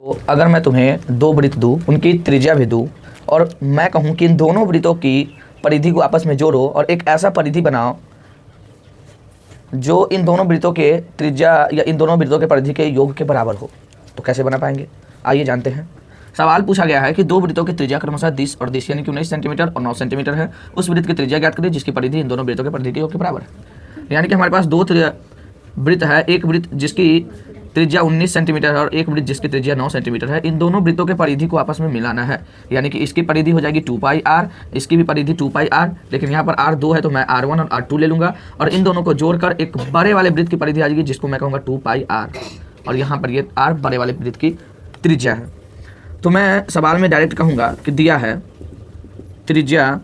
तो अगर मैं तुम्हें दो वृत्त दूँ, उनकी त्रिज्या भी दूँ और मैं कहूँ कि इन दोनों वृत्तों की परिधि को आपस में जोड़ो और एक ऐसा परिधि बनाओ जो इन दोनों वृत्तों के त्रिज्या या इन दोनों वृत्तों के परिधि के योग के बराबर हो, तो कैसे बना पाएंगे? आइए जानते हैं। सवाल पूछा गया है कि दो वृत्तों की त्रिज्या क्रमशः 10 और 10 यानी कि 19 सेंटीमीटर और 9 सेंटीमीटर है। उस वृत्त की त्रिज्या ज्ञात करें जिसकी परिधि इन दोनों वृत्तों के परिधि के योग के बराबर है। यानी कि हमारे पास दो वृत्त है, एक वृत्त जिसकी त्रिज्या 19 सेंटीमीटर है और एक वृत्त जिसकी त्रिज्या 9 सेंटीमीटर है। इन दोनों वृत्तों के परिधि को आपस में मिलाना है, यानी कि इसकी परिधि हो जाएगी 2πr, इसकी भी परिधि 2πr, लेकिन यहाँ पर r 2 है तो मैं r1 और r2 ले लूँगा और इन दोनों को जोड़कर एक बड़े वाले वृत्त की परिधि आ जाएगी जिसको मैं कहूँगा 2πr और यहाँ पर ये r बड़े वाले वृत्त की त्रिज्या है। तो मैं सवाल में डायरेक्ट कहूँगा कि दिया है त्रिज्या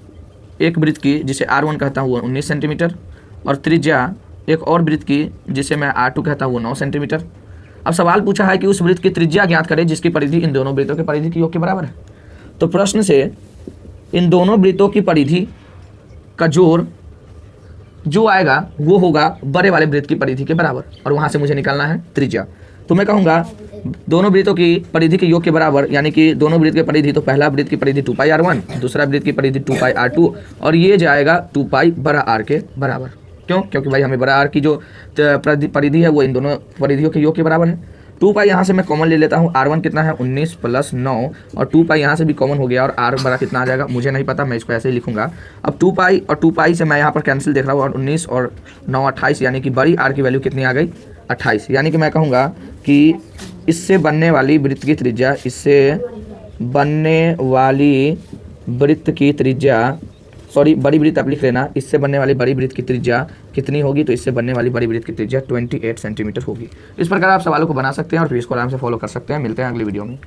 एक वृत्त की जिसे r1 कहता हूँ वो 19 सेंटीमीटर और त्रिज्या एक और वृत्त की जिसे मैं r2 कहता हूँ वो 9 सेंटीमीटर। अब सवाल पूछा है कि उस वृत्त की त्रिज्या ज्ञात करें जिसकी परिधि इन दोनों वृत्तों के परिधि के योग के बराबर है। तो प्रश्न से इन दोनों वृत्तों की परिधि का जोड़ जो आएगा वो होगा बड़े वाले वृत्त की परिधि के बराबर और वहां से मुझे निकालना है त्रिज्या। तो मैं कहूँगा दोनों वृत्तों की परिधि के योग के बराबर, यानी कि दोनों वृत्त की परिधि, तो पहला वृत्त की परिधि 2πr1, दूसरा वृत्त की परिधि 2πr2 और ये जाएगा 2π बड़ा r के बराबर। क्यों? क्योंकि भाई हमें बड़ा r की जो परिधि है वो इन दोनों परिधियों के योग के बराबर है। 2π यहाँ से मैं कॉमन ले लेता हूँ, r1 कितना है 19 + 9 और 2π यहाँ से भी कॉमन हो गया और r बड़ा कितना आ जाएगा मुझे नहीं पता, मैं इसको ऐसे ही लिखूंगा। अब 2π और 2π से मैं यहाँ पर कैंसिल देख रहा हूँ और 19 और 9 28, यानी कि बड़ी r की वैल्यू कितनी आ गई 28। यानी कि मैं कहूँगा कि इससे बनने वाली वृत्त की त्रिज्या, इससे बनने वाली वृत्त की त्रिज्या, सॉरी बड़ी वृत्त आप लिख लेना, इससे बनने वाली बड़ी वृत्त की त्रिज्या कितनी होगी? तो इससे बनने वाली बड़ी वृत्त की त्रिज्या 28 सेंटीमीटर होगी। इस प्रकार आप सवालों को बना सकते हैं और फिर इसको आराम से फॉलो कर सकते हैं। मिलते हैं अगली वीडियो में।